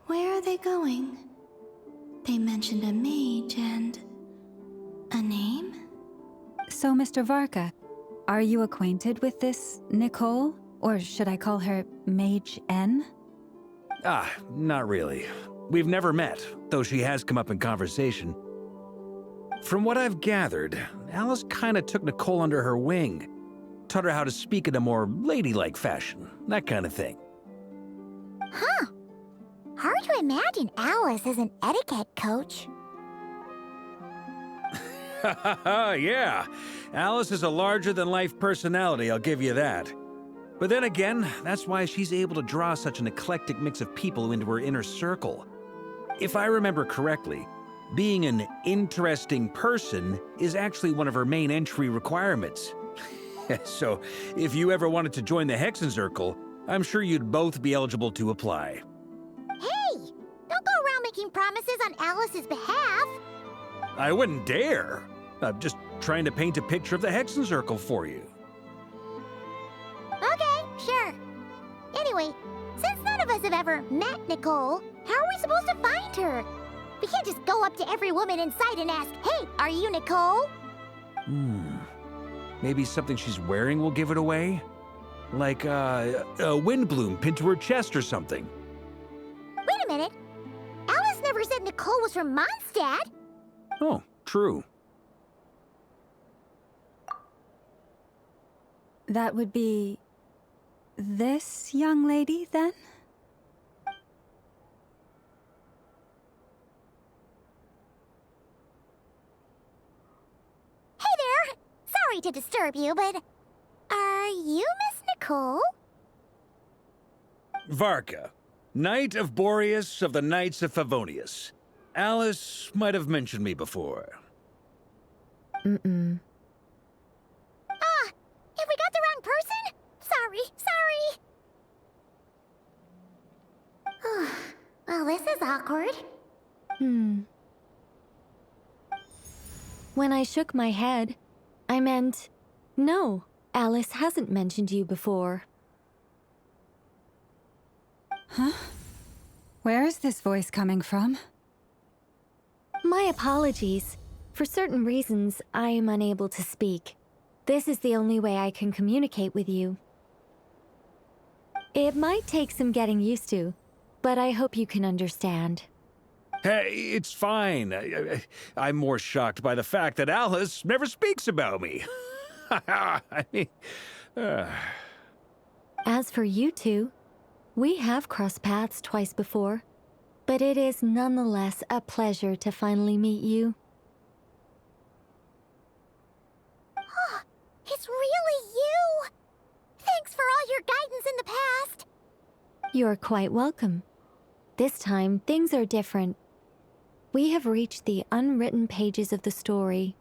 Where are they going? They mentioned a mage and... a name? So, Mr. Varka, are you acquainted with this Nicole? Or should I call her Mage N? Ah, not really. We've never met, though she has come up in conversation. From what I've gathered, Alice kinda took Nicole under her wing. Taught her how to speak in a more ladylike fashion, that kind of thing. Huh. Hard to imagine Alice as an etiquette coach. Yeah, Alice is a larger-than-life personality, I'll give you that. But then again, that's why she's able to draw such an eclectic mix of people into her inner circle. If I remember correctly, being an interesting person is actually one of her main entry requirements. So, if you ever wanted to join the Hexencircle, I'm sure you'd both be eligible to apply. Hey! Don't go around making promises on Alice's behalf. I wouldn't dare. I'm just trying to paint a picture of the Hexencircle for you. Okay, sure. Anyway, since none of us have ever met Nicole, how are we supposed to find her? We can't just go up to every woman in sight and ask, "Hey, are you Nicole?" Maybe something she's wearing will give it away? Like, a windbloom pinned to her chest or something. Wait a minute. Alice never said Nicole was from Mondstadt. Oh, true. That would be... this young lady, then? Hey there! Sorry to disturb you, but... are you Miss Nicole? Varka, Knight of Boreas of the Knights of Favonius. Alice might have mentioned me before. Mm-mm. Ah! Have we got the wrong person? Sorry. Well, this is awkward. When I shook my head, I meant, no, Alice hasn't mentioned you before. Huh? Where is this voice coming from? My apologies. For certain reasons, I am unable to speak. This is the only way I can communicate with you. It might take some getting used to, but I hope you can understand. Hey, it's fine. I'm more shocked by the fact that Alice never speaks about me. I mean, As for you two, we have crossed paths twice before, but it is nonetheless a pleasure to finally meet you. It's really you! Thanks for all your guidance in the past! You're quite welcome. This time, things are different. We have reached the unwritten pages of the story.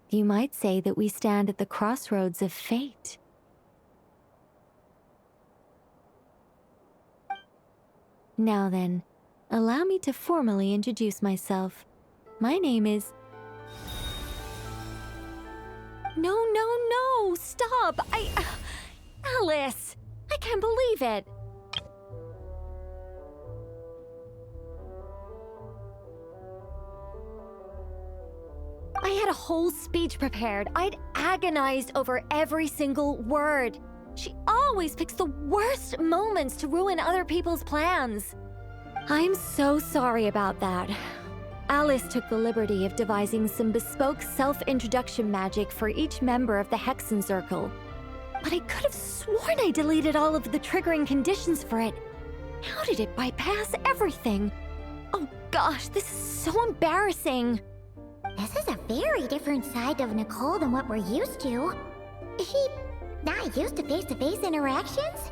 You might say that we stand at the crossroads of fate. Now then, allow me to formally introduce myself. My name is... No, stop! Alice! I can't believe it! I had a whole speech prepared. I'd agonized over every single word. She always picks the worst moments to ruin other people's plans. I'm so sorry about that. Alice took the liberty of devising some bespoke self-introduction magic for each member of the Hexencircle. But I could have sworn I deleted all of the triggering conditions for it. How did it bypass everything? Oh gosh, this is so embarrassing. This is a very different side of Nicole than what we're used to. Is she not used to face-to-face interactions?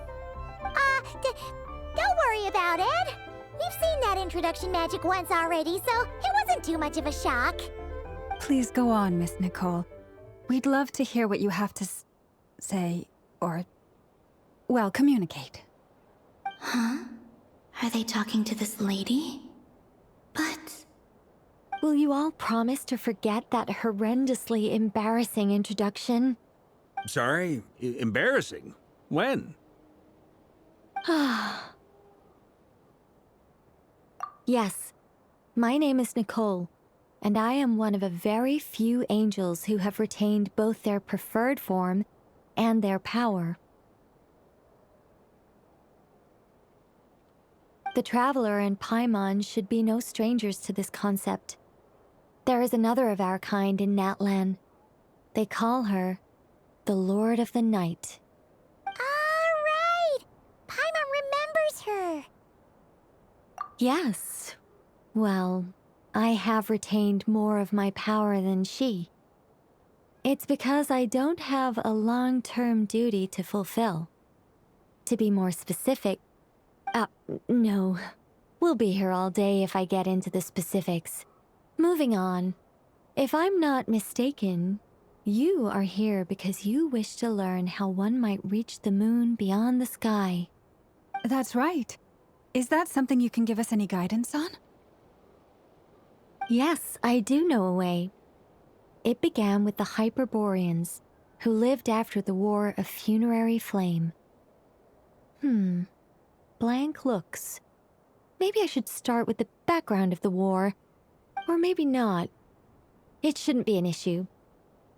Don't worry about it. We've seen that introduction magic once already, so it wasn't too much of a shock. Please go on, Miss Nicole. We'd love to hear what you have to say, or, well, communicate. Huh? Are they talking to this lady? But... Will you all promise to forget that horrendously embarrassing introduction? sorry, embarrassing. When? Yes, my name is Nicole, and I am one of a very few angels who have retained both their preferred form and their power. The Traveler and Paimon should be no strangers to this concept. There is another of our kind in Natlan. They call her the Lord of the Night. All right! Paimon remembers her. Yes. Well, I have retained more of my power than she. It's because I don't have a long-term duty to fulfill. To be more specific, no. We'll be here all day if I get into the specifics. Moving on. If I'm not mistaken, you are here because you wish to learn how one might reach the moon beyond the sky. That's right. Is that something you can give us any guidance on? Yes, I do know a way. It began with the Hyperboreans, who lived after the War of Funerary Flame. Blank looks. Maybe I should start with the background of the war. Or maybe not. It shouldn't be an issue.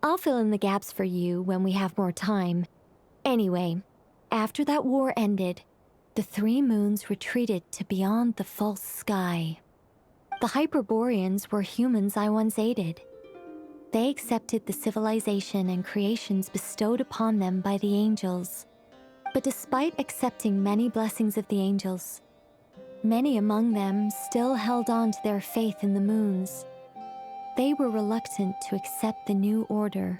I'll fill in the gaps for you when we have more time. Anyway, after that war ended, the three moons retreated to beyond the false sky. The Hyperboreans were humans I once aided. They accepted the civilization and creations bestowed upon them by the angels. But despite accepting many blessings of the angels, many among them still held on to their faith in the moons. They were reluctant to accept the new order.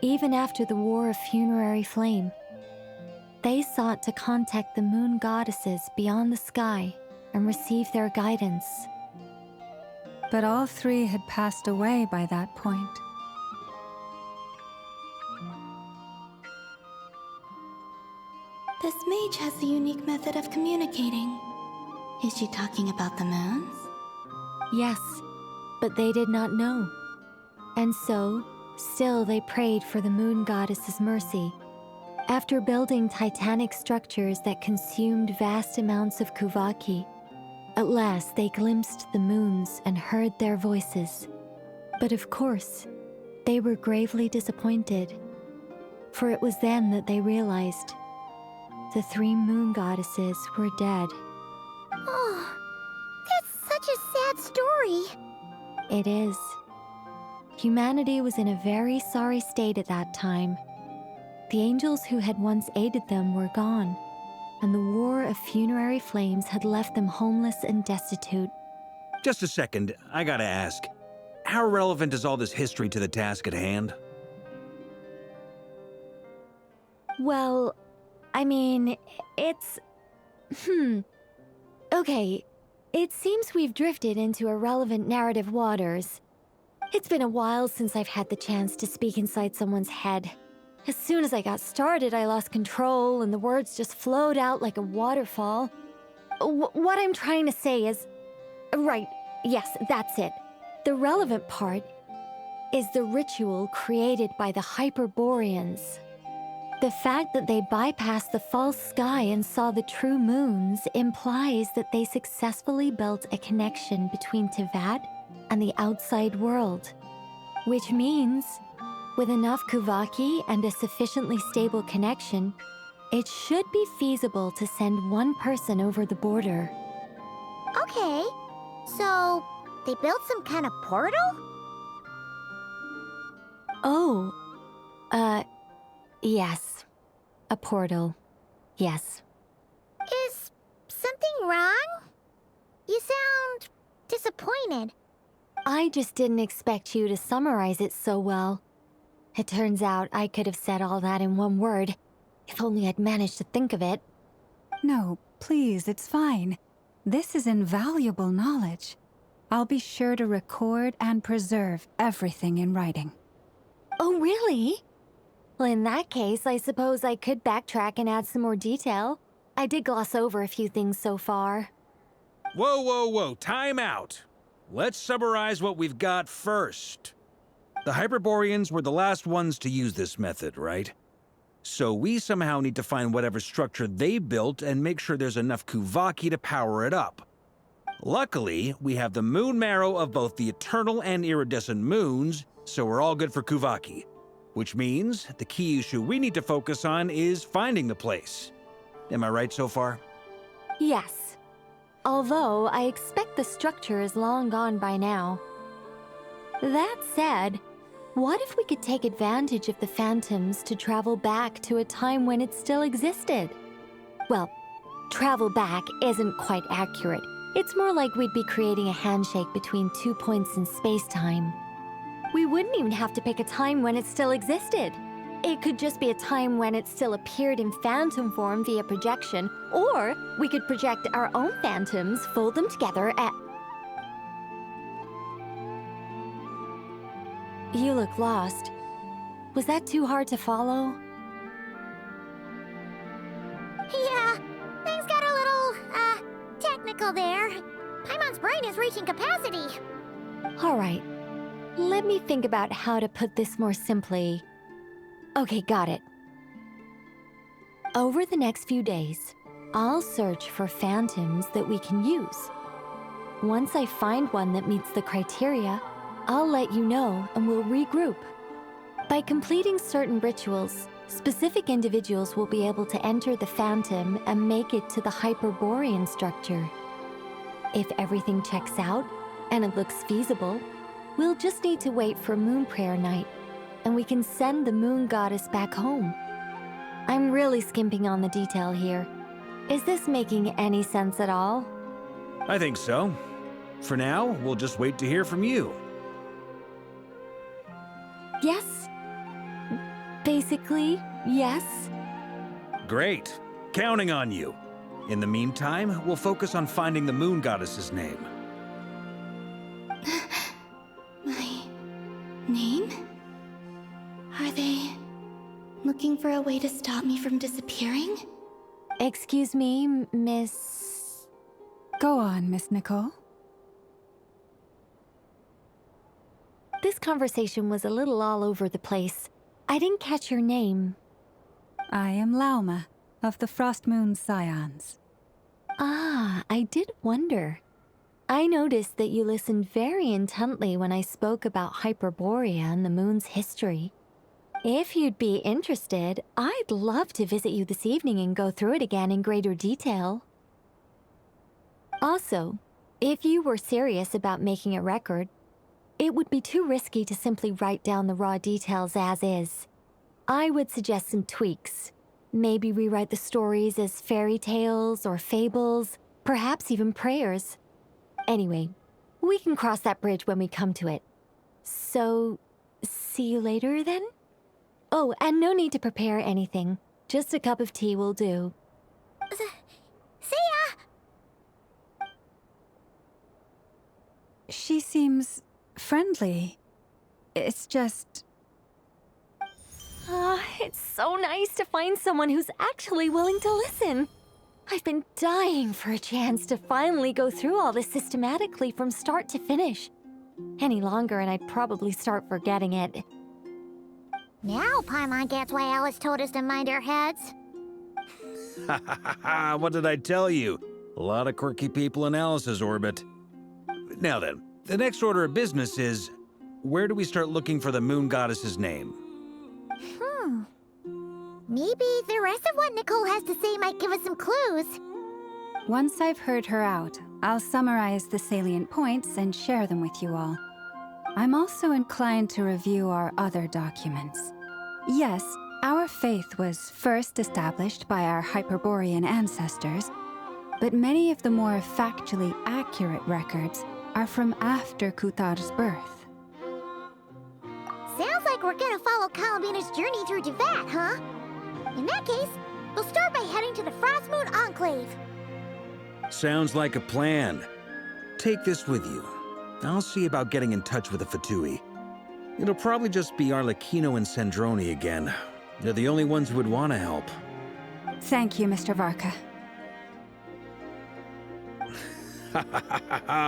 Even after the War of Funerary Flame, they sought to contact the moon goddesses beyond the sky and receive their guidance. But all three had passed away by that point. This mage has a unique method of communicating. Is she talking about the moons? Yes, but they did not know. And so, still they prayed for the moon goddess's mercy. After building titanic structures that consumed vast amounts of Kuvaki, at last they glimpsed the moons and heard their voices. But of course, they were gravely disappointed. For it was then that they realized the three moon goddesses were dead. Oh, that's such a sad story. It is. Humanity was in a very sorry state at that time. The angels who had once aided them were gone, and the War of Funerary Flames had left them homeless and destitute. Just a second, I gotta ask. How relevant is all this history to the task at hand? Well, I mean, it's... Okay, it seems we've drifted into irrelevant narrative waters. It's been a while since I've had the chance to speak inside someone's head. As soon as I got started, I lost control and the words just flowed out like a waterfall. What I'm trying to say is... Right, yes, that's it. The relevant part is the ritual created by the Hyperboreans. The fact that they bypassed the false sky and saw the true moons implies that they successfully built a connection between Tevat and the outside world. Which means, with enough Kuvaki and a sufficiently stable connection, it should be feasible to send one person over the border. Okay, so they built some kind of portal? Oh, yes. A portal. Yes. Is something wrong? You sound disappointed. I just didn't expect you to summarize it so well. It turns out I could have said all that in one word, if only I'd managed to think of it. No, please, it's fine. This is invaluable knowledge. I'll be sure to record and preserve everything in writing. Oh, really? Well, in that case, I suppose I could backtrack and add some more detail. I did gloss over a few things so far. Whoa, whoa, whoa, time out. Let's summarize what we've got first. The Hyperboreans were the last ones to use this method, right? So we somehow need to find whatever structure they built and make sure there's enough Kuvaki to power it up. Luckily, we have the moon marrow of both the eternal and iridescent moons, so we're all good for Kuvaki. Which means the key issue we need to focus on is finding the place. Am I right so far? Yes. Although I expect the structure is long gone by now. That said, what if we could take advantage of the phantoms to travel back to a time when it still existed? Well, travel back isn't quite accurate. It's more like we'd be creating a handshake between 2 points in space-time. We wouldn't even have to pick a time when it still existed. It could just be a time when it still appeared in phantom form via projection, or we could project our own phantoms, fold them together, and... You look lost. Was that too hard to follow? Yeah, things got a little, technical there. Paimon's brain is reaching capacity. All right. Let me think about how to put this more simply. Okay, got it. Over the next few days, I'll search for phantoms that we can use. Once I find one that meets the criteria, I'll let you know and we'll regroup. By completing certain rituals, specific individuals will be able to enter the phantom and make it to the Hyperborean structure. If everything checks out and it looks feasible, we'll just need to wait for Moon Prayer Night, and we can send the Moon Goddess back home. I'm really skimping on the detail here. Is this making any sense at all? I think so. For now, we'll just wait to hear from you. Yes. Basically, yes. Great. Counting on you. In the meantime, we'll focus on finding the Moon Goddess's name. My name? Are they looking for a way to stop me from disappearing? Excuse me, Miss... Go on, Miss Nicole. This conversation was a little all over the place. I didn't catch your name. I am Lauma, of the Frost Moon Scions. Ah, I did wonder. I noticed that you listened very intently when I spoke about Hyperborea and the moon's history. If you'd be interested, I'd love to visit you this evening and go through it again in greater detail. Also, if you were serious about making a record, it would be too risky to simply write down the raw details as is. I would suggest some tweaks. Maybe rewrite the stories as fairy tales or fables, perhaps even prayers. Anyway, we can cross that bridge when we come to it. So, see you later then? Oh, and no need to prepare anything. Just a cup of tea will do. See ya! She seems friendly. It's just... It's so nice to find someone who's actually willing to listen. I've been dying for a chance to finally go through all this systematically from start to finish. Any longer and I'd probably start forgetting it. Now Paimon gets why Alice told us to mind our heads. Ha ha ha ha! What did I tell you? A lot of quirky people in Alice's orbit. Now then, the next order of business is, where do we start looking for the Moon Goddess's name? Maybe the rest of what Nicole has to say might give us some clues. Once I've heard her out, I'll summarize the salient points and share them with you all. I'm also inclined to review our other documents. Yes, our faith was first established by our Hyperborean ancestors, but many of the more factually accurate records are from after Kuthar's birth. Sounds like we're gonna follow Columbina's journey through Devat, huh? In that case, we'll start by heading to the Frost Moon Enclave. Sounds like a plan. Take this with you. I'll see about getting in touch with the Fatui. It'll probably just be Arlecchino and Sandroni again. They're the only ones who would want to help. Thank you, Mr. Varka.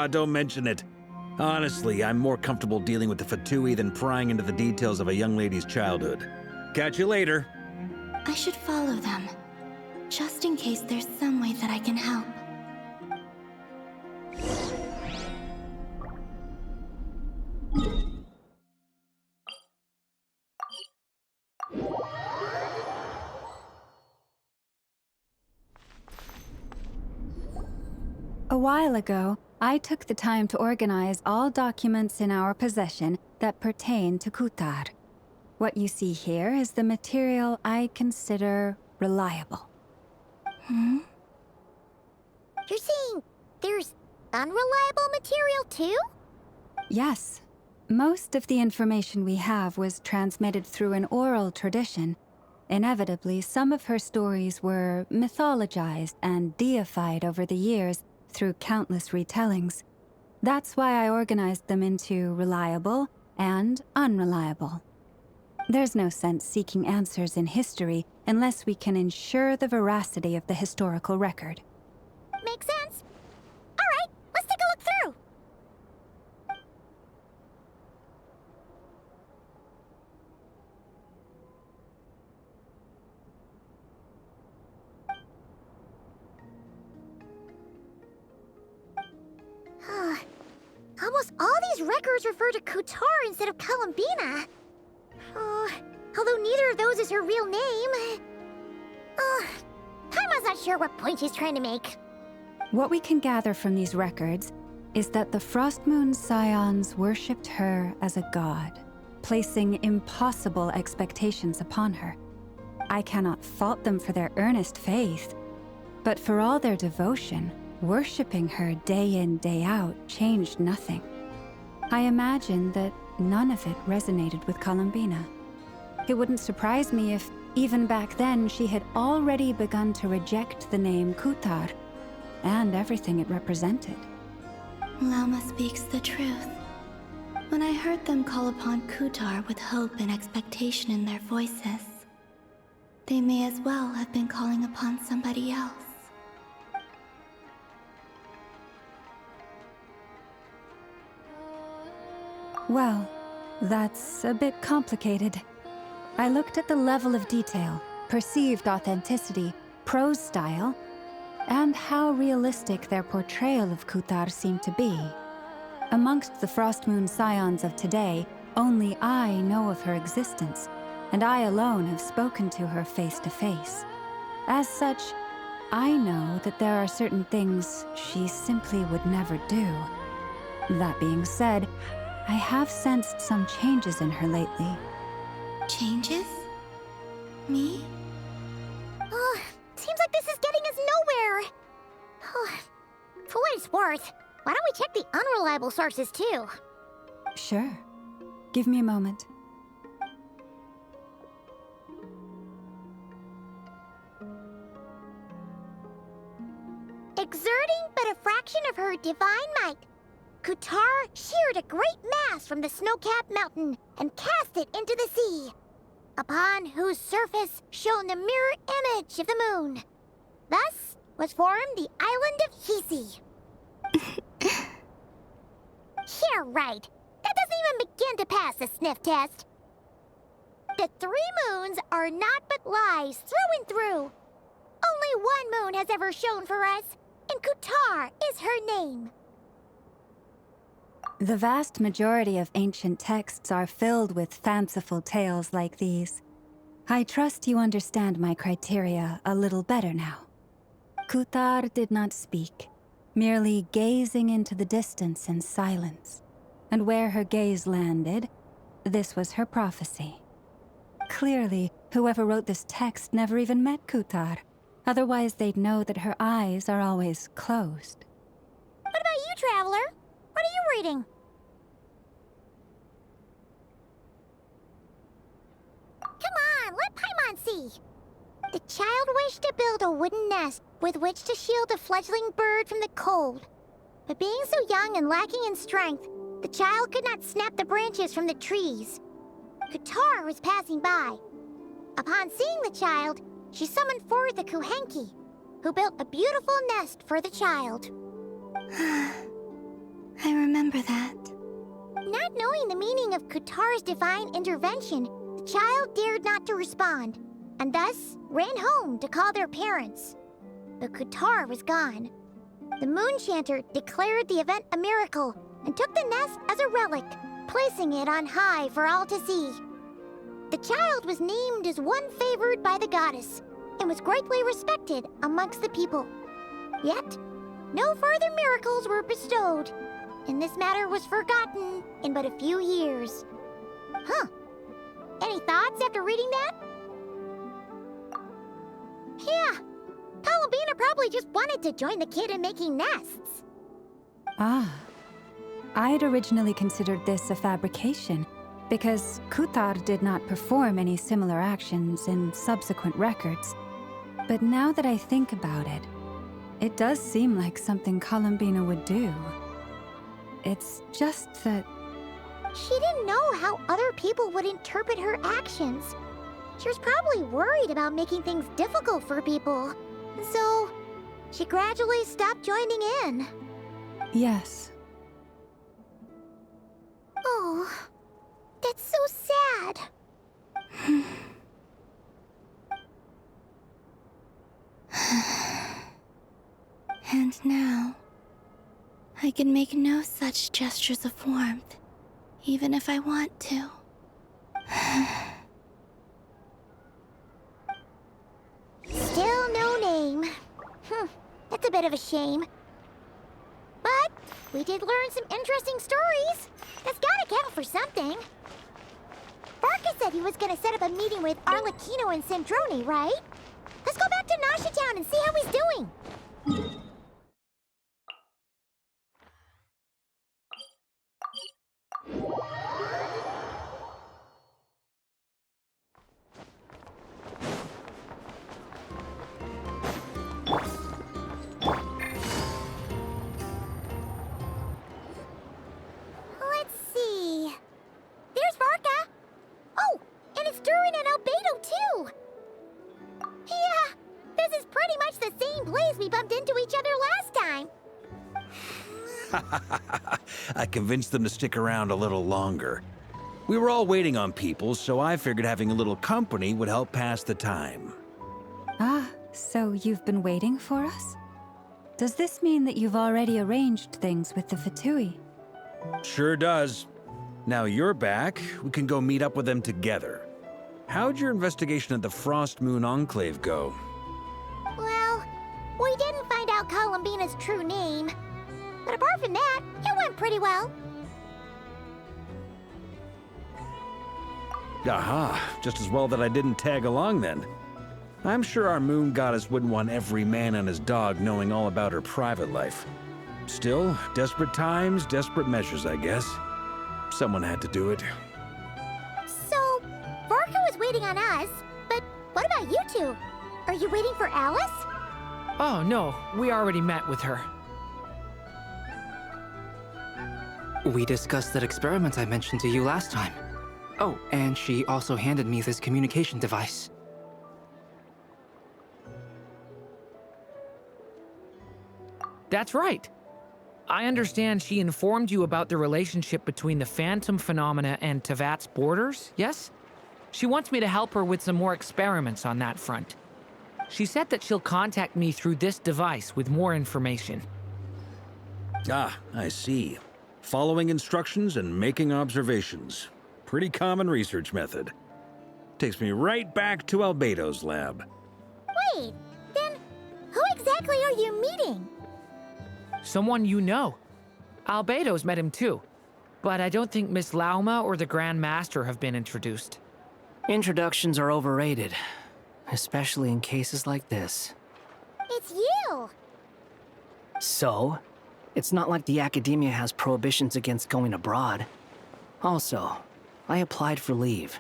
Don't mention it. Honestly, I'm more comfortable dealing with the Fatui than prying into the details of a young lady's childhood. Catch you later. I should follow them, just in case there's some way that I can help. A while ago, I took the time to organize all documents in our possession that pertain to Kutar. What you see here is the material I consider reliable. Hmm? You're saying there's unreliable material too? Yes. Most of the information we have was transmitted through an oral tradition. Inevitably, some of her stories were mythologized and deified over the years through countless retellings. That's why I organized them into reliable and unreliable. There's no sense seeking answers in history unless we can ensure the veracity of the historical record. Makes sense. All right, let's take a look through. Almost all these records refer to Kutar instead of Columbina. Although neither of those is her real name. Paimon's not sure what point she's trying to make. What we can gather from these records is that the Frost Moon Scions worshipped her as a god, placing impossible expectations upon her. I cannot fault them for their earnest faith, but for all their devotion, worshipping her day in, day out changed nothing. I imagine that none of it resonated with Columbina. It wouldn't surprise me if, even back then, she had already begun to reject the name Kutar and everything it represented. Lama speaks the truth. When I heard them call upon Kutar with hope and expectation in their voices, they may as well have been calling upon somebody else. Well, that's a bit complicated. I looked at the level of detail, perceived authenticity, prose style, and how realistic their portrayal of Kutar seemed to be. Amongst the Frost Moon Scions of today, only I know of her existence, and I alone have spoken to her face to face. As such, I know that there are certain things she simply would never do. That being said, I have sensed some changes in her lately. Changes? Me? Seems like this is getting us nowhere. For what it's worth, why don't we check the unreliable sources too? Sure. Give me a moment. Exerting but a fraction of her divine might, Kutar sheared a great mass from the snow-capped mountain and cast it into the sea, upon whose surface shone the mirror image of the moon. Thus was formed the island of Hisi. Yeah, right. That doesn't even begin to pass the sniff test. The 3 moons are naught but lies through and through. Only one moon has ever shone for us, and Kutar is her name. The vast majority of ancient texts are filled with fanciful tales like these. I trust you understand my criteria a little better now. Kutar did not speak, merely gazing into the distance in silence. And where her gaze landed, this was her prophecy. Clearly, whoever wrote this text never even met Kutar. Otherwise, they'd know that her eyes are always closed. What about you, Traveler? What are you reading? Come on, let Paimon see. The child wished to build a wooden nest with which to shield a fledgling bird from the cold. But being so young and lacking in strength, the child could not snap the branches from the trees. Kutar was passing by. Upon seeing the child, she summoned forth a Kuhenki, who built a beautiful nest for the child. I remember that. Not knowing the meaning of Kutar's divine intervention, the child dared not to respond, and thus ran home to call their parents. But Kutar was gone. The Moonchanter declared the event a miracle and took the nest as a relic, placing it on high for all to see. The child was named as one favored by the goddess and was greatly respected amongst the people. Yet, no further miracles were bestowed, and this matter was forgotten in but a few years. Huh. Any thoughts after reading that? Yeah. Columbina probably just wanted to join the kid in making nests. Ah. I had originally considered this a fabrication, because Kuthar did not perform any similar actions in subsequent records. But now that I think about it, it does seem like something Columbina would do. It's just that... She didn't know how other people would interpret her actions. She was probably worried about making things difficult for people. So, she gradually stopped joining in. Yes. Oh, that's so sad. And now, I can make no such gestures of warmth, even if I want to. Still no name. That's a bit of a shame. But we did learn some interesting stories. That's gotta count for something. Barca said he was gonna set up a meeting with Arlecchino and Sandrone, right? Let's go back to Nasha Town and see how he's doing. Let's see. There's Varka. Oh, and it's Durin and Albedo too. Yeah, this is pretty much the same place we bumped into each other last time. I convinced them to stick around a little longer. We were all waiting on people, so I figured having a little company would help pass the time. Ah, so you've been waiting for us? Does this mean that you've already arranged things with the Fatui? Sure does. Now you're back, we can go meet up with them together. How'd your investigation at the Frost Moon Enclave go? Well, we didn't find out Columbina's true name. But apart from that, it went pretty well. Aha, just as well that I didn't tag along then. I'm sure our moon goddess wouldn't want every man and his dog knowing all about her private life. Still, desperate times, desperate measures, I guess. Someone had to do it. So, Varka was waiting on us, but what about you two? Are you waiting for Alice? Oh, no. We already met with her. We discussed that experiment I mentioned to you last time. Oh, and she also handed me this communication device. That's right. I understand she informed you about the relationship between the Phantom phenomena and Tevat's borders, yes? She wants me to help her with some more experiments on that front. She said that she'll contact me through this device with more information. Ah, I see. Following instructions and making observations. Pretty common research method. Takes me right back to Albedo's lab. Wait, then who exactly are you meeting? Someone you know. Albedo's met him too. But I don't think Miss Lauma or the Grand Master have been introduced. Introductions are overrated, especially in cases like this. It's you! So, it's not like the academia has prohibitions against going abroad. Also, I applied for leave.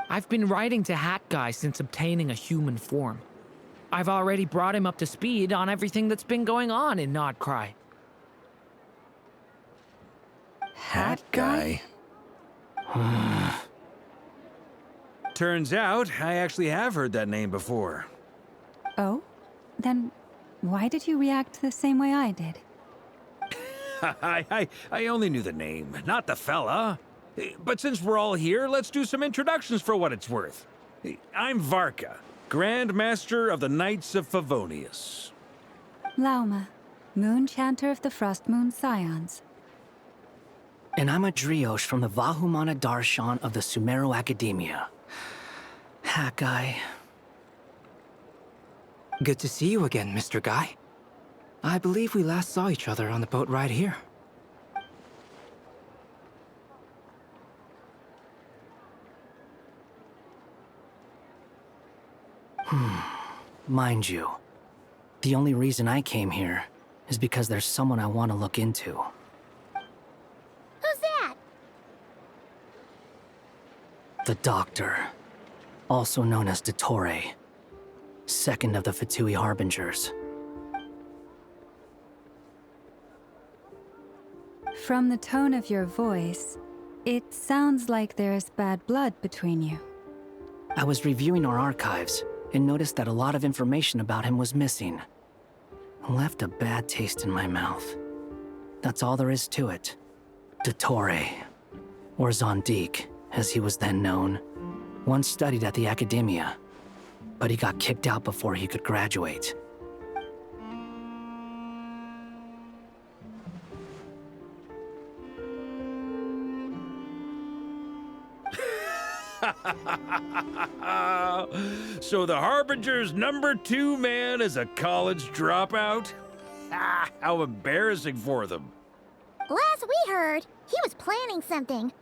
I've been writing to Hat Guy since obtaining a human form. I've already brought him up to speed on everything that's been going on in Nodcry. Hat guy? Turns out, I actually have heard that name before. Oh? Then why did you react the same way I did? I only knew the name, not the fella. But since we're all here, let's do some introductions for what it's worth. I'm Varka, Grand Master of the Knights of Favonius. Lauma, Moon Chanter of the Frost Moon Scions. And I'm a Driosh from the Vahumana Darshan of the Sumeru Academia. Hat Guy. Good to see you again, Mr. Guy. I believe we last saw each other on the boat ride here. Mind you, the only reason I came here is because there's someone I want to look into. Who's that? The Doctor, also known as Dottore, second of the Fatui Harbingers. From the tone of your voice, it sounds like there's bad blood between you. I was reviewing our archives and noticed that a lot of information about him was missing. Left a bad taste in my mouth. That's all there is to it. Dottore, or Zondique, as he was then known, once studied at the Academia, but he got kicked out before he could graduate. So the Harbinger's #2 man is a college dropout? How embarrassing for them. Last we heard, he was planning something.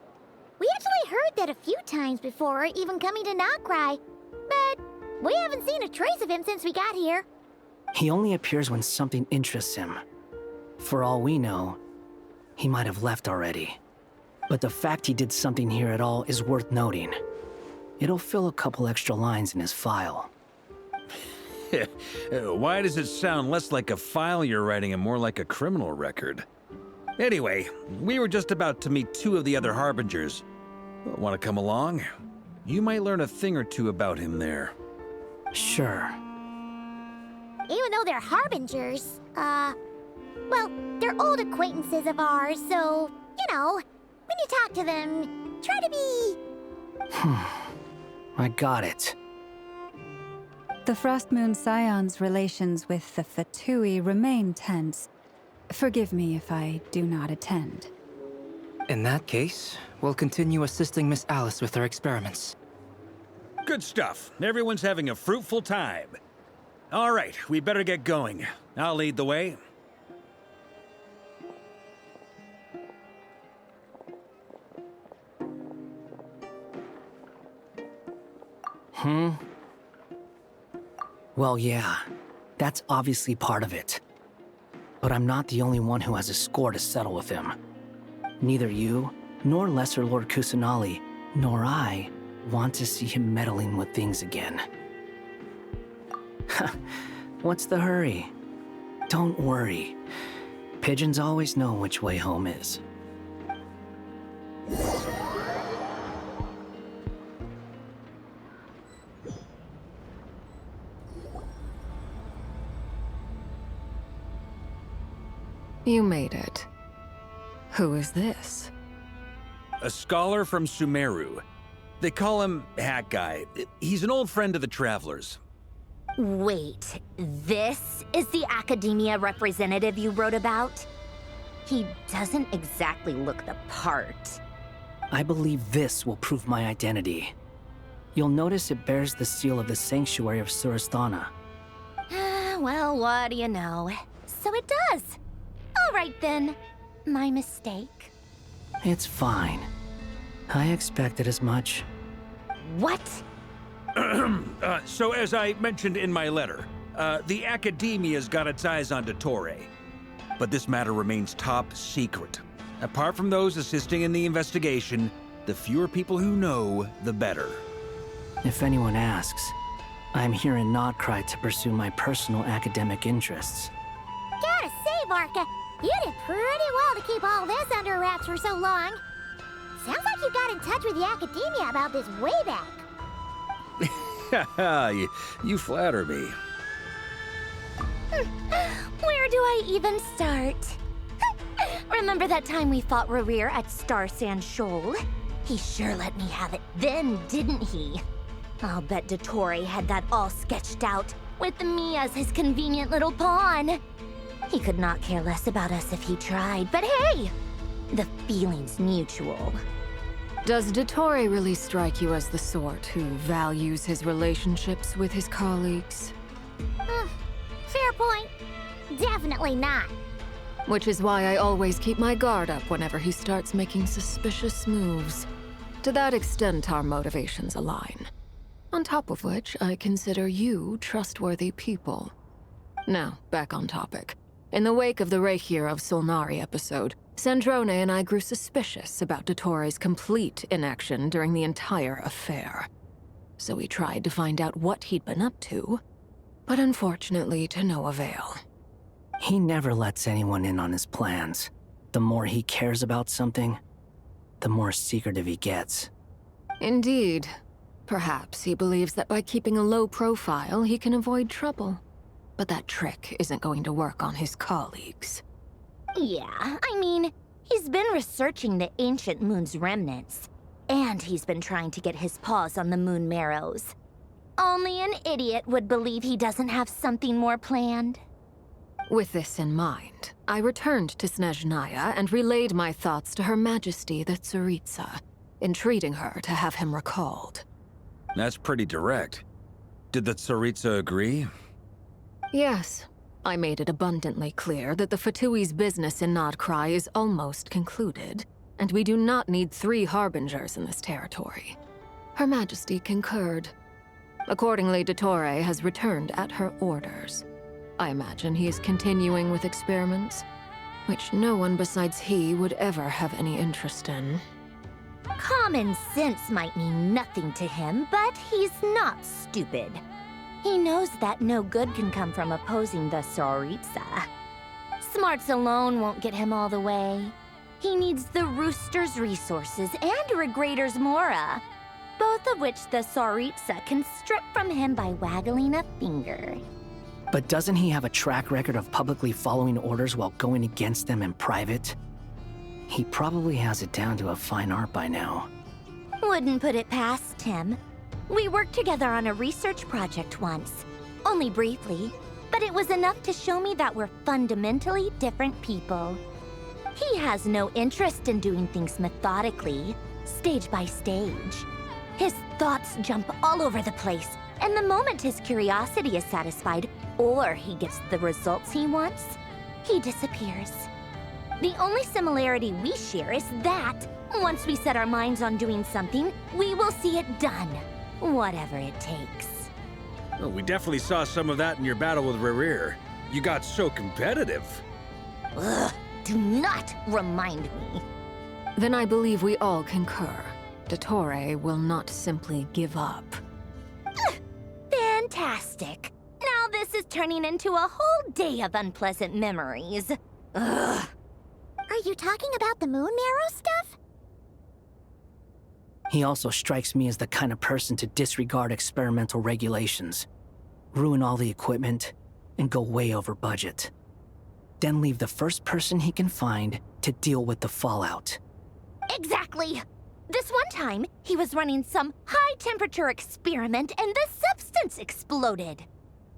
We actually heard that a few times before, even coming to Notcry. But we haven't seen a trace of him since we got here. He only appears when something interests him. For all we know, he might have left already. But the fact he did something here at all is worth noting. It'll fill a couple extra lines in his file. Why does it sound less like a file you're writing and more like a criminal record? Anyway, we were just about to meet 2 of the other Harbingers. Want to come along? You might learn a thing or two about him there. Sure. Even though they're Harbingers, well, they're old acquaintances of ours, so, you know, when you talk to them, try to be... I got it. The Frost Moon Scion's relations with the Fatui remain tense. Forgive me if I do not attend. In that case, we'll continue assisting Miss Alice with her experiments. Good stuff. Everyone's having a fruitful time. All right, we better get going. I'll lead the way. Well, yeah, that's obviously part of it. But I'm not the only one who has a score to settle with him. Neither you, nor Lesser Lord Kusanali, nor I want to see him meddling with things again. What's the hurry? Don't worry. Pigeons always know which way home is. You made it. Who is this? A scholar from Sumeru. They call him Hat Guy. He's an old friend of the Travelers. Wait, this is the Academia representative you wrote about? He doesn't exactly look the part. I believe this will prove my identity. You'll notice it bears the seal of the Sanctuary of Surasthana. Well, what do you know? So it does. All right then. My mistake. It's fine. I expected as much. What? So as I mentioned in my letter, the Academia's got its eyes on Dottore. But this matter remains top secret. Apart from those assisting in the investigation, the fewer people who know, the better. If anyone asks, I'm here in Notcry to pursue my personal academic interests. Gotta say, Varka, you did pretty well to keep all this under wraps for so long. Sounds like you got in touch with the Academia about this way back. you flatter me. Where do I even start? Remember that time we fought Rerir at Star Sand Shoal? He sure let me have it then, didn't he? I'll bet Dottore had that all sketched out, with me as his convenient little pawn. He could not care less about us if he tried, but hey! The feeling's mutual. Does Dottore really strike you as the sort who values his relationships with his colleagues? Fair point. Definitely not. Which is why I always keep my guard up whenever he starts making suspicious moves. To that extent, our motivations align. On top of which, I consider you trustworthy people. Now, back on topic. In the wake of the Reikir of Solnari episode, Sandrone and I grew suspicious about Dottore's complete inaction during the entire affair. So we tried to find out what he'd been up to, but unfortunately to no avail. He never lets anyone in on his plans. The more he cares about something, the more secretive he gets. Indeed. Perhaps he believes that by keeping a low profile, he can avoid trouble. But that trick isn't going to work on his colleagues. Yeah, I mean, he's been researching the ancient moon's remnants. And he's been trying to get his paws on the moon marrows. Only an idiot would believe he doesn't have something more planned. With this in mind, I returned to Snezhnaya and relayed my thoughts to Her Majesty the Tsaritsa, entreating her to have him recalled. That's pretty direct. Did the Tsaritsa agree? Yes. I made it abundantly clear that the Fatui's business in Nodcry is almost concluded, and we do not need 3 harbingers in this territory. Her Majesty concurred. Accordingly, Dottore has returned at her orders. I imagine he is continuing with experiments, which no one besides he would ever have any interest in. Common sense might mean nothing to him, but he's not stupid. He knows that no good can come from opposing the Tsaritsa. Smarts alone won't get him all the way. He needs the Rooster's resources and Regrator's Mora, both of which the Tsaritsa can strip from him by waggling a finger. But doesn't he have a track record of publicly following orders while going against them in private? He probably has it down to a fine art by now. Wouldn't put it past him. We worked together on a research project once. Only briefly, but it was enough to show me that we're fundamentally different people. He has no interest in doing things methodically, stage by stage. His thoughts jump all over the place, and the moment his curiosity is satisfied, or he gets the results he wants, he disappears. The only similarity we share is that, once we set our minds on doing something, we will see it done, whatever it takes. Oh, we definitely saw some of that in your battle with Rerir. You got so competitive. Ugh, do not remind me. Then I believe we all concur. Dottore will not simply give up. Fantastic. Now this is turning into a whole day of unpleasant memories. Ugh. Are you talking about the moon marrow stuff? He also strikes me as the kind of person to disregard experimental regulations, ruin all the equipment, and go way over budget. Then leave the first person he can find to deal with the fallout. Exactly. This one time, he was running some high-temperature experiment and the substance exploded.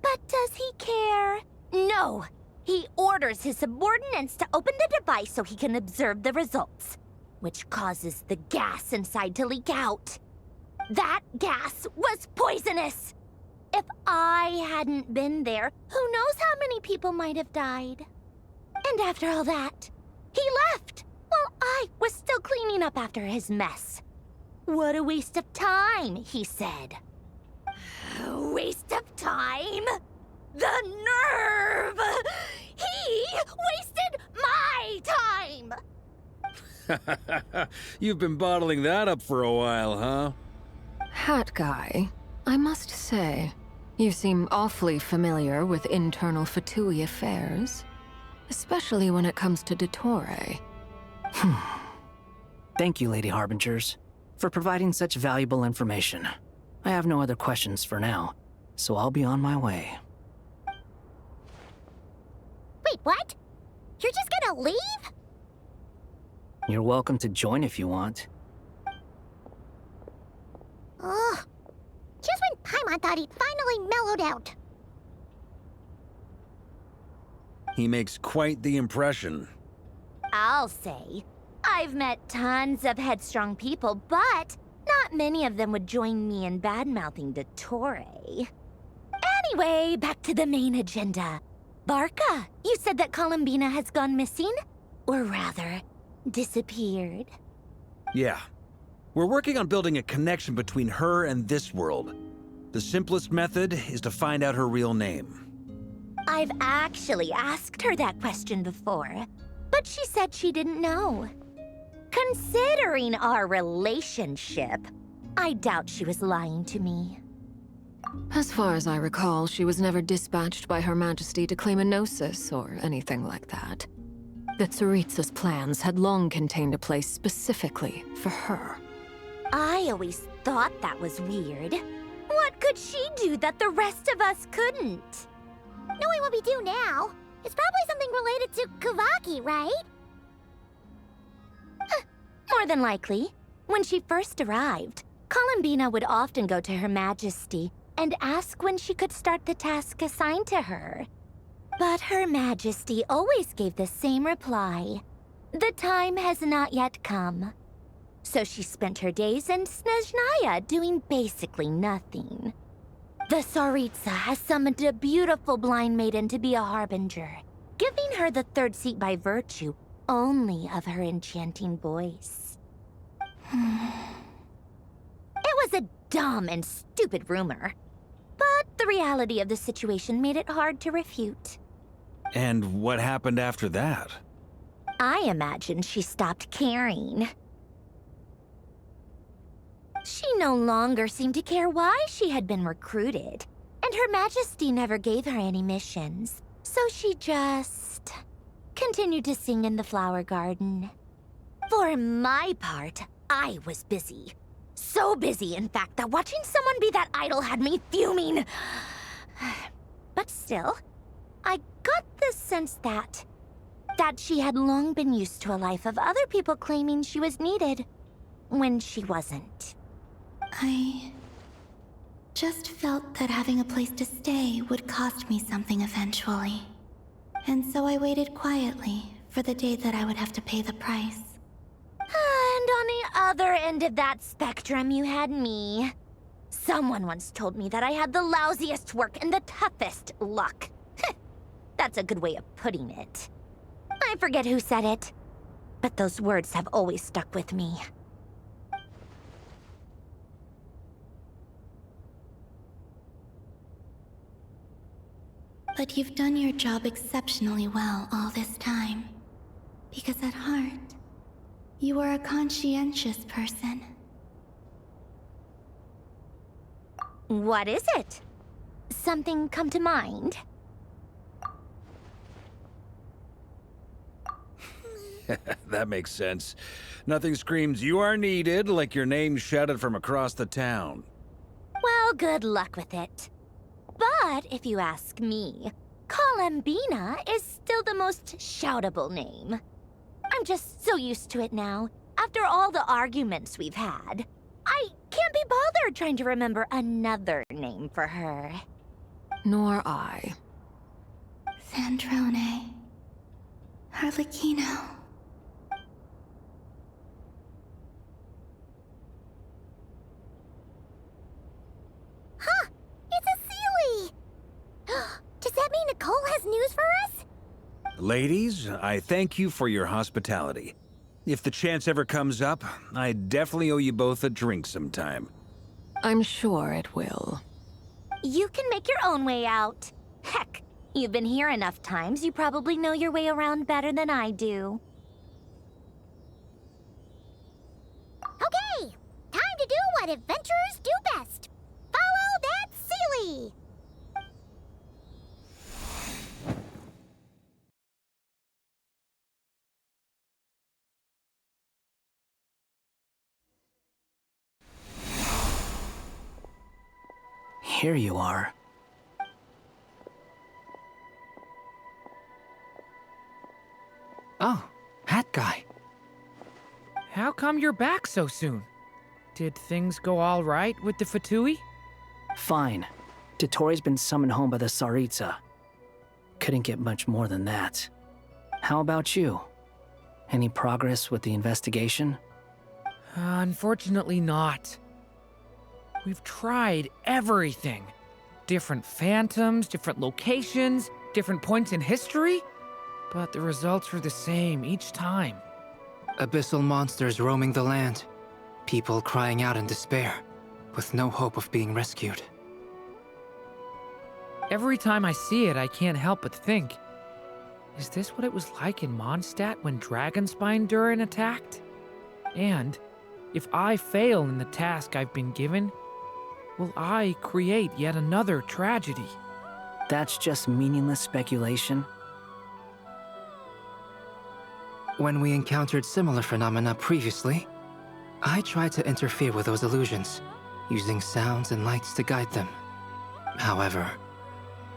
But does he care? No. He orders his subordinates to open the device so he can observe the results, which causes the gas inside to leak out. That gas was poisonous! If I hadn't been there, who knows how many people might have died? And after all that, he left, while I was still cleaning up after his mess. What a waste of time, he said. Waste of time? The nerve! He wasted my time! You've been bottling that up for a while, huh? Hat guy, I must say, you seem awfully familiar with internal Fatui affairs. Especially when it comes to Dottore. Thank you, Lady Harbingers, for providing such valuable information. I have no other questions for now, so I'll be on my way. Wait, what? You're just gonna leave? You're welcome to join if you want. Ugh. Just when Paimon thought he'd finally mellowed out. He makes quite the impression. I'll say. I've met tons of headstrong people, but not many of them would join me in bad-mouthing Dottore. Anyway, back to the main agenda. Barca, you said that Columbina has gone missing? Or rather, disappeared. Yeah. We're working on building a connection between her and this world. The simplest method is to find out her real name. I've actually asked her that question before, but she said she didn't know. Considering our relationship, I doubt she was lying to me. As far as I recall, she was never dispatched by Her Majesty to claim a gnosis or anything like that. The Tsaritsa's plans had long contained a place specifically for her. I always thought that was weird. What could she do that the rest of us couldn't? Knowing what we do now, it's probably something related to Kavaki, right? More than likely. When she first arrived, Columbina would often go to Her Majesty and ask when she could start the task assigned to her. But Her Majesty always gave the same reply. The time has not yet come. So she spent her days in Snezhnaya doing basically nothing. The Tsaritsa has summoned a beautiful blind maiden to be a harbinger, giving her the third seat by virtue only of her enchanting voice. It was a dumb and stupid rumor, but the reality of the situation made it hard to refute. And what happened after that? I imagine she stopped caring. She no longer seemed to care why she had been recruited, and Her Majesty never gave her any missions, so she just continued to sing in the flower garden. For my part, I was busy. So busy, in fact, that watching someone be that idol had me fuming. But still, I got the sense that she had long been used to a life of other people claiming she was needed when she wasn't. I just felt that having a place to stay would cost me something eventually. And so I waited quietly for the day that I would have to pay the price. And on the other end of that spectrum, you had me. Someone once told me that I had the lousiest work and the toughest luck. That's a good way of putting it. I forget who said it, but those words have always stuck with me. But you've done your job exceptionally well all this time. Because at heart, you are a conscientious person. What is it? Something come to mind? That makes sense. Nothing screams you are needed like your name shouted from across the town. Well, good luck with it. But if you ask me, Columbina is still the most shoutable name. I'm just so used to it now, after all the arguments we've had. I can't be bothered trying to remember another name for her. Nor I. Sandrone. Harlequino. Huh! It's a Sealy! Does that mean Nicole has news for us? Ladies, I thank you for your hospitality. If the chance ever comes up, I definitely owe you both a drink sometime. I'm sure it will. You can make your own way out. Heck, you've been here enough times, you probably know your way around better than I do. Okay, time to do what adventurers do best. Follow that Sealy! Here you are. Oh, hat guy. How come you're back so soon? Did things go all right with the Fatui? Fine. Dotori's been summoned home by the Tsaritsa. Couldn't get much more than that. How about you? Any progress with the investigation? Unfortunately not. We've tried everything. Different phantoms, different locations, different points in history, but the results are the same each time. Abyssal monsters roaming the land. People crying out in despair, with no hope of being rescued. Every time I see it, I can't help but think, is this what it was like in Mondstadt when Dragonspine Durin attacked? And if I fail in the task I've been given, will I create yet another tragedy? That's just meaningless speculation. When we encountered similar phenomena previously, I tried to interfere with those illusions, using sounds and lights to guide them. However,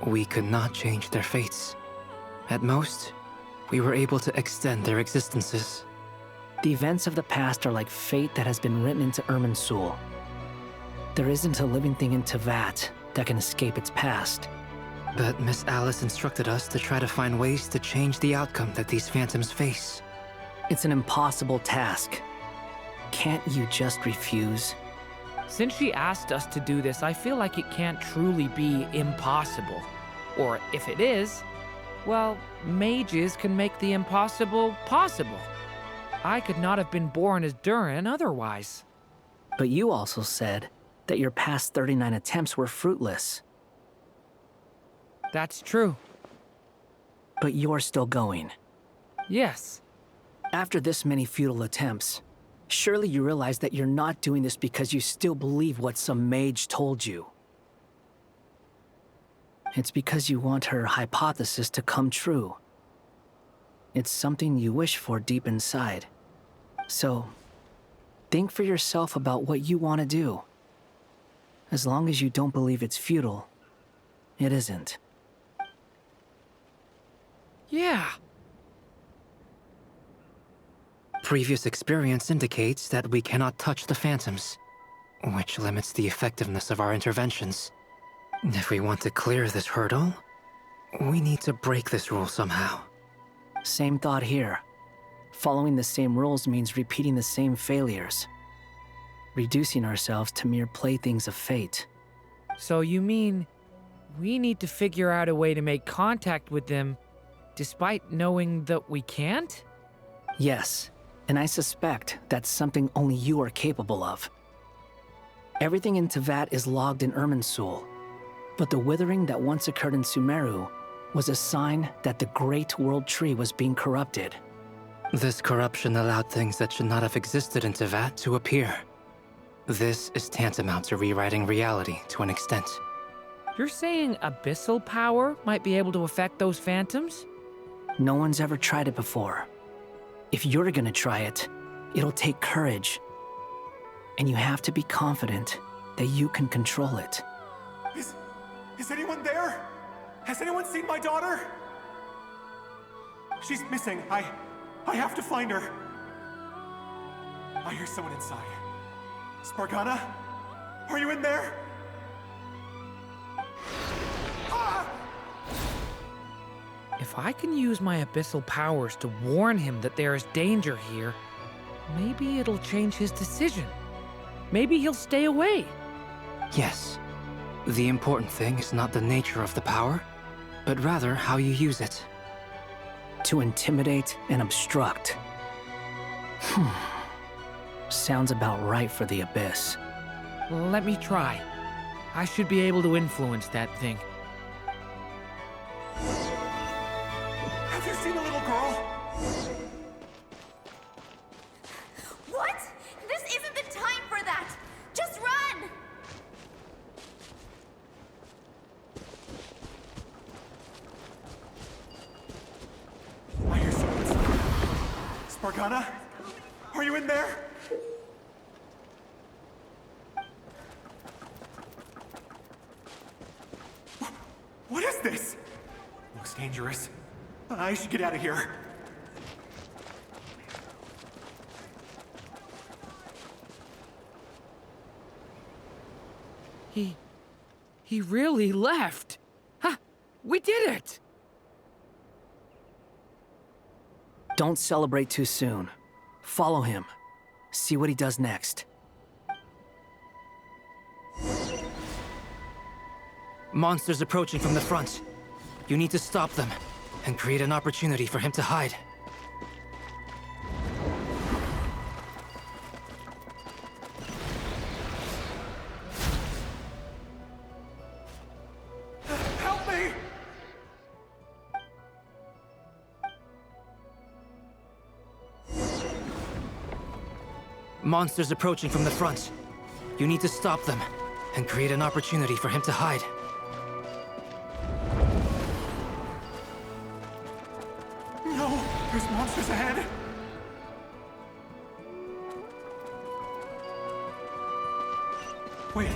we could not change their fates. At most, we were able to extend their existences. The events of the past are like fate that has been written into Irminsul. There isn't a living thing in Teyvat that can escape its past. But Miss Alice instructed us to try to find ways to change the outcome that these phantoms face. It's an impossible task. Can't you just refuse? Since she asked us to do this, I feel like it can't truly be impossible. Or if it is, well, mages can make the impossible possible. I could not have been born as Durin otherwise. But you also said that your past 39 attempts were fruitless. That's true. But you're still going. Yes. After this many futile attempts, surely you realize that you're not doing this because you still believe what some mage told you. It's because you want her hypothesis to come true. It's something you wish for deep inside. So, think for yourself about what you want to do. As long as you don't believe it's futile, it isn't. Yeah. Previous experience indicates that we cannot touch the phantoms, which limits the effectiveness of our interventions. If we want to clear this hurdle, we need to break this rule somehow. Same thought here. Following the same rules means repeating the same failures. Reducing ourselves to mere playthings of fate. So you mean we need to figure out a way to make contact with them despite knowing that we can't? Yes, and I suspect that's something only you are capable of. Everything in Teyvat is logged in Irminsul, but the withering that once occurred in Sumeru was a sign that the Great World Tree was being corrupted. This corruption allowed things that should not have existed in Teyvat to appear. This is tantamount to rewriting reality to an extent. You're saying abyssal power might be able to affect those phantoms? No one's ever tried it before. If you're gonna try it, it'll take courage. And you have to be confident that you can control it. Is anyone there? Has anyone seen my daughter? She's missing. I have to find her. I hear someone inside. Spargana? Are you in there? Ah! If I can use my abyssal powers to warn him that there is danger here, maybe it'll change his decision. Maybe he'll stay away. Yes. The important thing is not the nature of the power, but rather how you use it. To intimidate and obstruct. Sounds about right for the Abyss. Let me try. I should be able to influence that thing. Have you seen a little girl? What? This isn't the time for that! Just run! I hear someone inside. Spargana? Are you in there? What is this? Looks dangerous. I should get out of here. He really left. Ha! We did it! Don't celebrate too soon. Follow him. See what he does next. Monsters approaching from the front. You need to stop them and create an opportunity for him to hide. Help me! Monsters approaching from the front. You need to stop them and create an opportunity for him to hide. No! There's monsters ahead! Wait,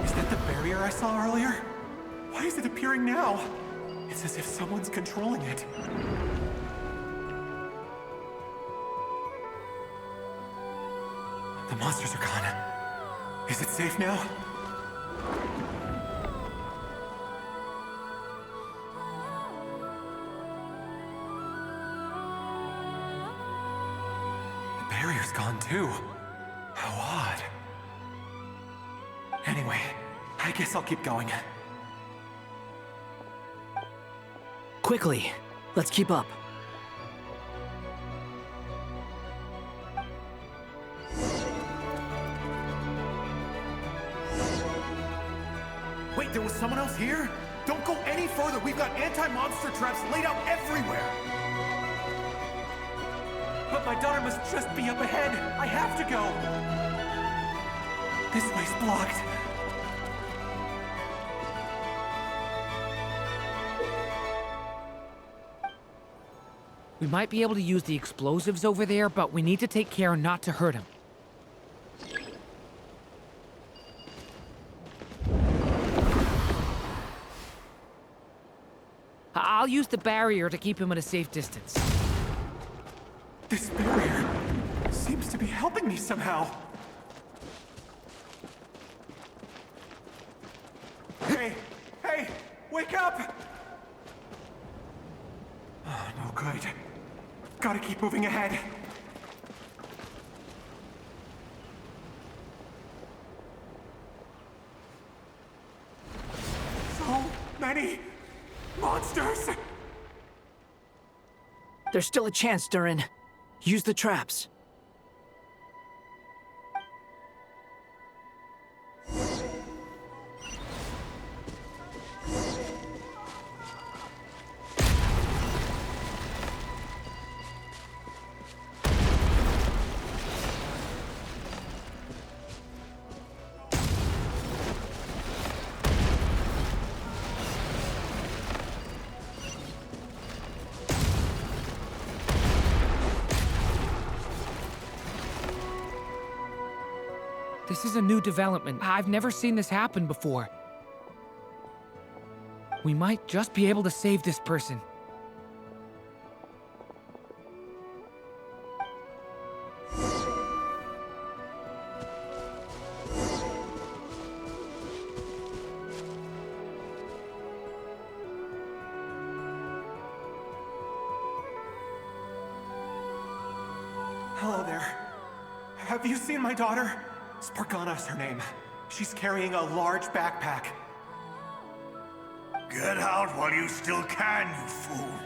is that the barrier I saw earlier? Why is it appearing now? It's as if someone's controlling it. The monsters are gone. Is it safe now? The barrier's gone too. How odd. Anyway, I guess I'll keep going. Quickly, let's keep up. Wait, there was someone else here? Don't go any further. We've got anti-monster traps laid out everywhere. But my daughter must just be up ahead. I have to go. This way's blocked. We might be able to use the explosives over there, but we need to take care not to hurt him. I'll use the barrier to keep him at a safe distance. This barrier seems to be helping me somehow. Hey! Hey! Wake up! Oh, no good. Gotta keep moving ahead. So many monsters! There's still a chance, Durin. Use the traps. This is a new development. I've never seen this happen before. We might just be able to save this person. Hello there. Have you seen my daughter? Spargana's her name. She's carrying a large backpack. Get out while you still can, you fool.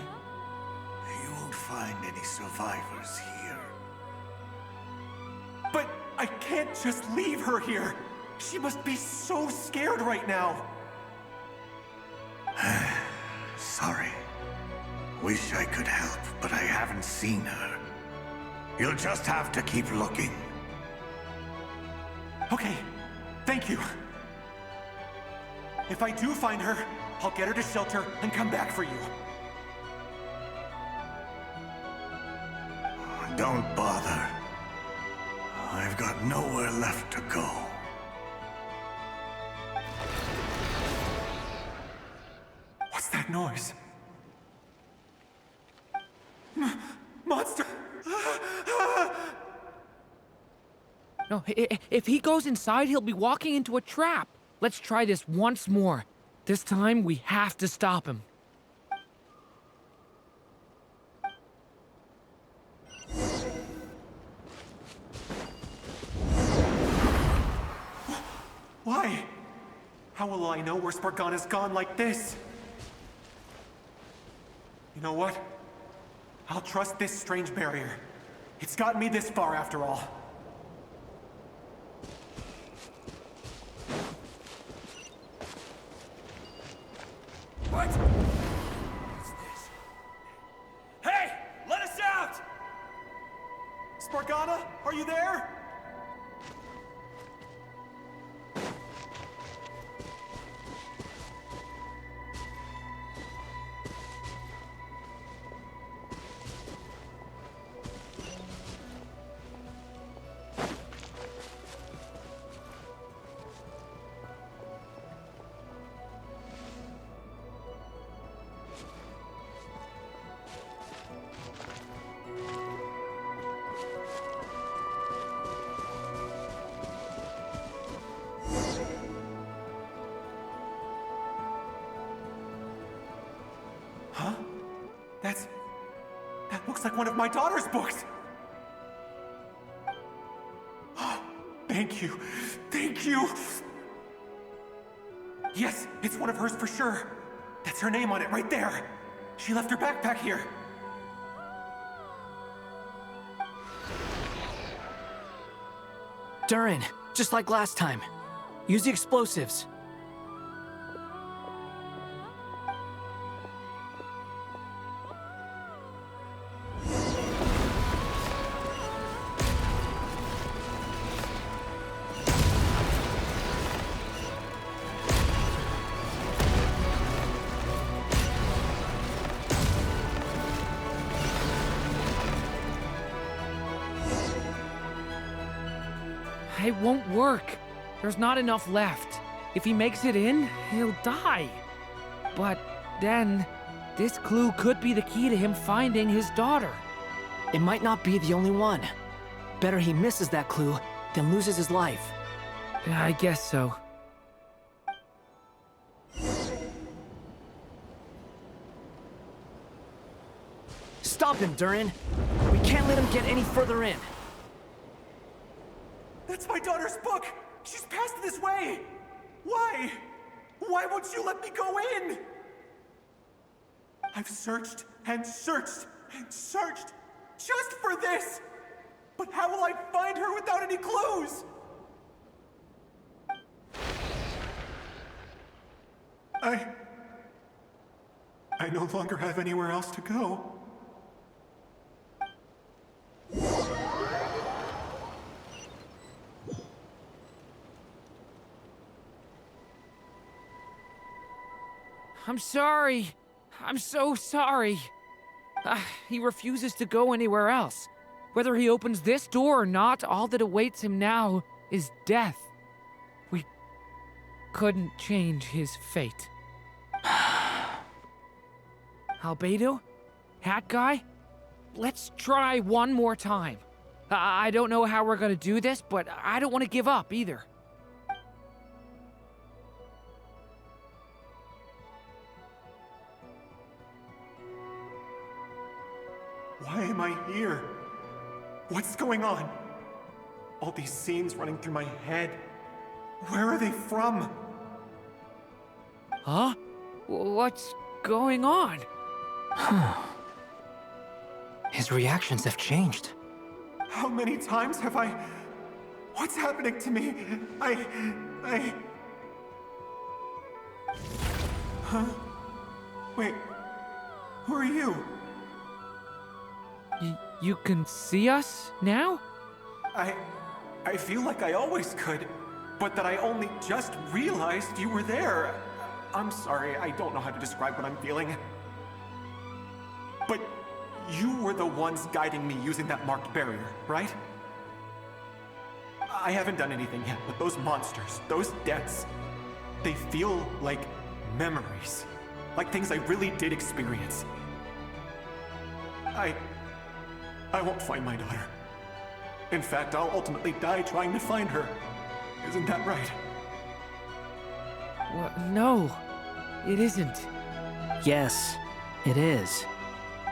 You won't find any survivors here. But I can't just leave her here. She must be so scared right now. Sorry. Wish I could help, but I haven't seen her. You'll just have to keep looking. Okay, thank you. If I do find her, I'll get her to shelter and come back for you. Don't bother. I've got nowhere left to go. What's that noise? Monster! No, if he goes inside, he'll be walking into a trap. Let's try this once more. This time, we have to stop him. Why? How will I know where Spargana's gone like this? You know what? I'll trust this strange barrier. It's gotten me this far after all. What? What's this? Hey! Let us out! Spargana, are you there? Huh? That looks like one of my daughter's books! Thank you. Thank you! Yes, it's one of hers for sure. That's her name on it right there. She left her backpack here. Durin, just like last time. Use the explosives. It won't work. There's not enough left. If he makes it in, he'll die. But then, this clue could be the key to him finding his daughter. It might not be the only one. Better he misses that clue than loses his life. I guess so. Stop him, Durin. We can't let him get any further in. That's my daughter's book! She's passed this way! Why? Why won't you let me go in? I've searched and searched and searched just for this! But how will I find her without any clues? I no longer have anywhere else to go. I'm sorry. I'm so sorry. He refuses to go anywhere else. Whether he opens this door or not, all that awaits him now is death. We couldn't change his fate. Albedo? Hat guy? Let's try one more time. I don't know how we're gonna do this, but I don't want to give up either. Why am I here? What's going on? All these scenes running through my head. Where are they from? Huh? What's going on? His reactions have changed. How many times have I... What's happening to me? Huh? Wait. Who are you? You can see us now? I feel like I always could, but that I only just realized you were there. I'm sorry, I don't know how to describe what I'm feeling. But you were the ones guiding me using that marked barrier, right? I haven't done anything yet, but those monsters, those deaths, they feel like memories. Like things I really did experience. I won't find my daughter. In fact, I'll ultimately die trying to find her. Isn't that right? What? No, it isn't. Yes, it is.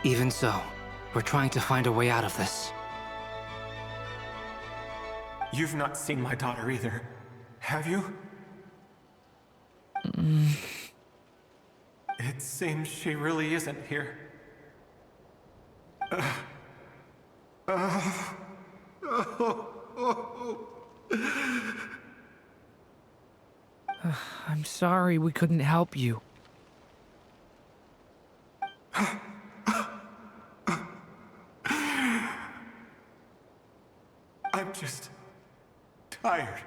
Even so, we're trying to find a way out of this. You've not seen my daughter either, have you? It seems she really isn't here. I'm sorry we couldn't help you. I'm just tired.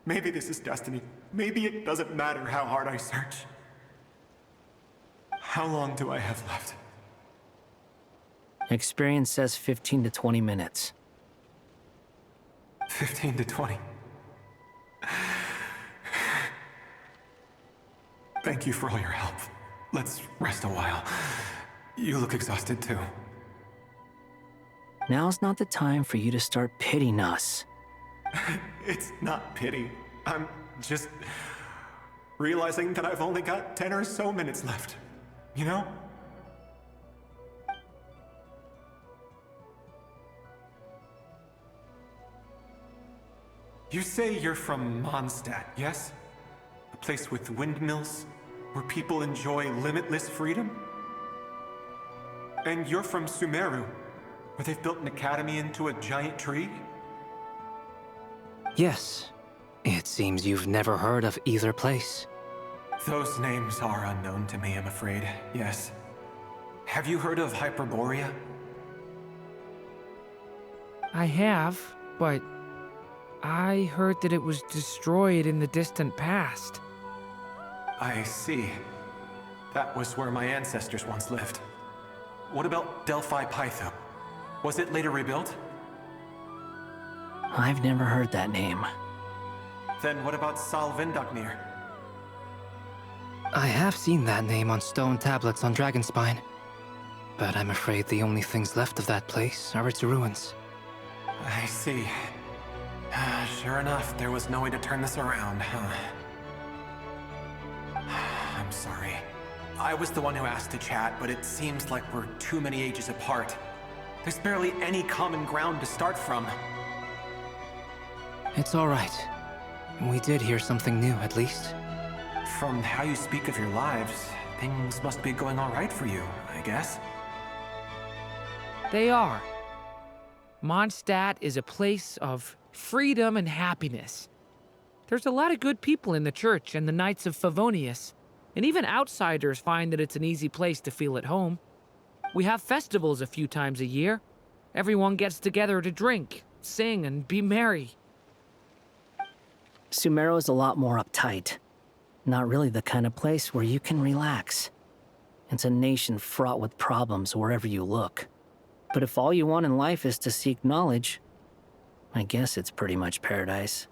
Maybe this is destiny. Maybe it doesn't matter how hard I search. How long do I have left? Experience says 15 to 20 minutes. 15 to 20. Thank you for all your help. Let's rest a while. You look exhausted too. Now's not the time for you to start pitying us. It's not pity. I'm just realizing that I've only got 10 or so minutes left. You know? You say you're from Mondstadt, yes? A place with windmills, where people enjoy limitless freedom? And you're from Sumeru, where they've built an academy into a giant tree? Yes. It seems you've never heard of either place. Those names are unknown to me, I'm afraid, yes. Have you heard of Hyperborea? I have, but I heard that it was destroyed in the distant past. I see. That was where my ancestors once lived. What about Delphi Pytho? Was it later rebuilt? I've never heard that name. Then what about Sal Vindagnir? I have seen that name on stone tablets on Dragonspine, but I'm afraid the only things left of that place are its ruins. I see. Sure enough, there was no way to turn this around, huh? I'm sorry. I was the one who asked to chat, but it seems like we're too many ages apart. There's barely any common ground to start from. It's all right. We did hear something new, at least. From how you speak of your lives, things must be going all right for you, I guess. They are. Mondstadt is a place of freedom and happiness. There's a lot of good people in the church and the Knights of Favonius, and even outsiders find that it's an easy place to feel at home. We have festivals a few times a year. Everyone gets together to drink, sing, and be merry. Sumeru is a lot more uptight. Not really the kind of place where you can relax. It's a nation fraught with problems wherever you look. But if all you want in life is to seek knowledge, I guess it's pretty much paradise.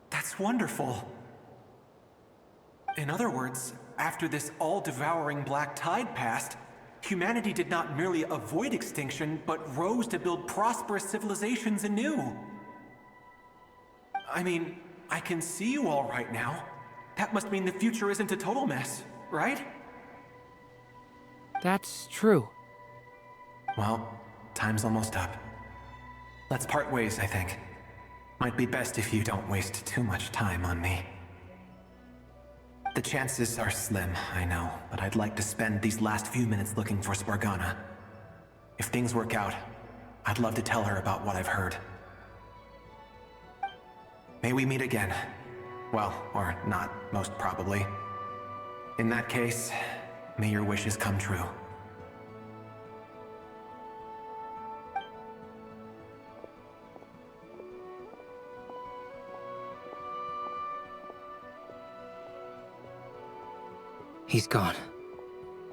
That's wonderful. In other words, after this all-devouring black tide passed, humanity did not merely avoid extinction, but rose to build prosperous civilizations anew. I mean, I can see you all right now. That must mean the future isn't a total mess, right? That's true. Well, time's almost up. Let's part ways, I think. Might be best if you don't waste too much time on me. The chances are slim, I know, but I'd like to spend these last few minutes looking for Spargana. If things work out, I'd love to tell her about what I've heard. May we meet again. Well, or not, most probably. In that case, may your wishes come true. He's gone.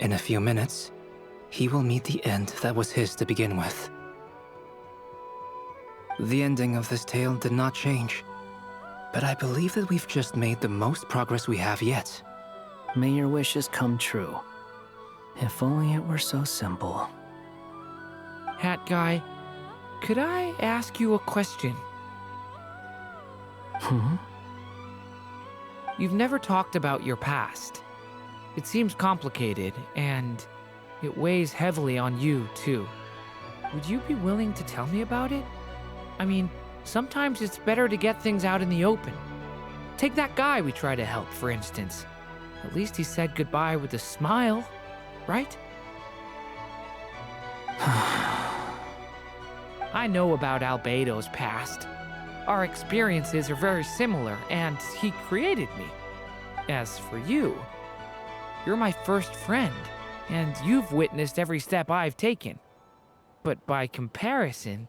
In a few minutes, he will meet the end that was his to begin with. The ending of this tale did not change, but I believe that we've just made the most progress we have yet. May your wishes come true. If only it were so simple. Hat Guy, could I ask you a question? You've never talked about your past. It seems complicated, and it weighs heavily on you, too. Would you be willing to tell me about it? I mean, sometimes it's better to get things out in the open. Take that guy we try to help, for instance. At least he said goodbye with a smile, right? I know about Albedo's past. Our experiences are very similar, and he created me. As for you, you're my first friend, and you've witnessed every step I've taken. But by comparison,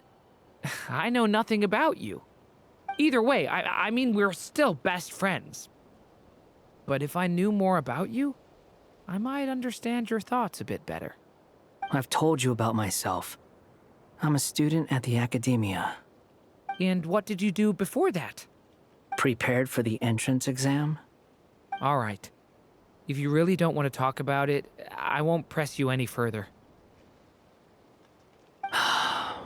I know nothing about you. Either way, I mean, we're still best friends. But if I knew more about you, I might understand your thoughts a bit better. I've told you about myself. I'm a student at the academia. And what did you do before that? Prepared for the entrance exam? All right. If you really don't want to talk about it, I won't press you any further. I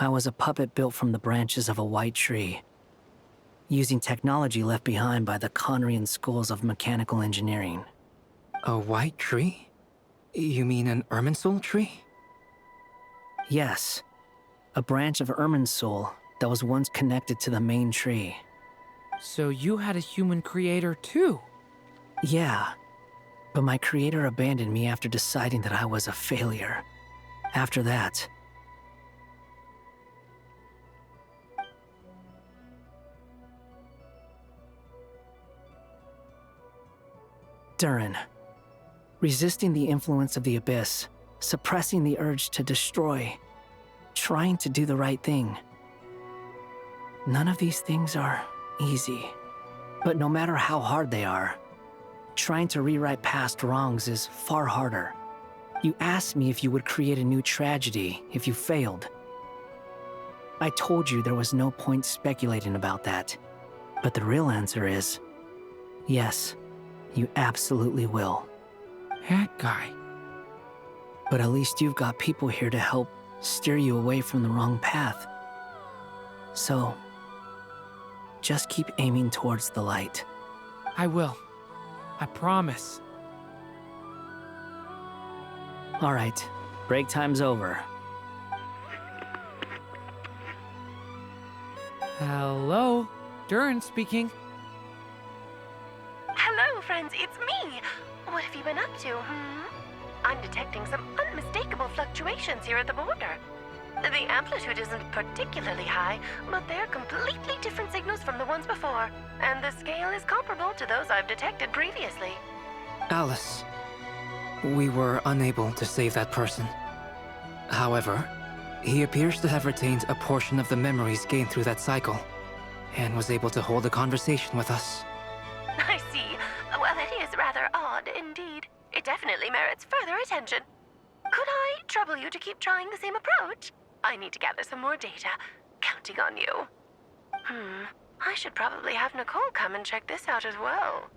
was a puppet built from the branches of a white tree, using technology left behind by the Conrian schools of mechanical engineering. A white tree? You mean an Irminsul tree? Yes, a branch of Irminsul that was once connected to the main tree. So you had a human creator too? Yeah, but my creator abandoned me after deciding that I was a failure. After that, Durin, resisting the influence of the Abyss, suppressing the urge to destroy, trying to do the right thing. None of these things are easy, but no matter how hard they are, trying to rewrite past wrongs is far harder. You asked me if you would create a new tragedy if you failed. I told you there was no point speculating about that, but the real answer is, yes. You absolutely will. That guy. But at least you've got people here to help steer you away from the wrong path. So, just keep aiming towards the light. I will. I promise. All right, break time's over. Hello? Durin speaking. Hello, friends, it's me! What have you been up to, I'm detecting some unmistakable fluctuations here at the border. The amplitude isn't particularly high, but they're completely different signals from the ones before, and the scale is comparable to those I've detected previously. Alice, we were unable to save that person. However, he appears to have retained a portion of the memories gained through that cycle, and was able to hold a conversation with us. I see. Well, it is rather odd indeed. It definitely merits further attention. Could I trouble you to keep trying the same approach? I need to gather some more data. Counting on you. I should probably have Nicole come and check this out as well.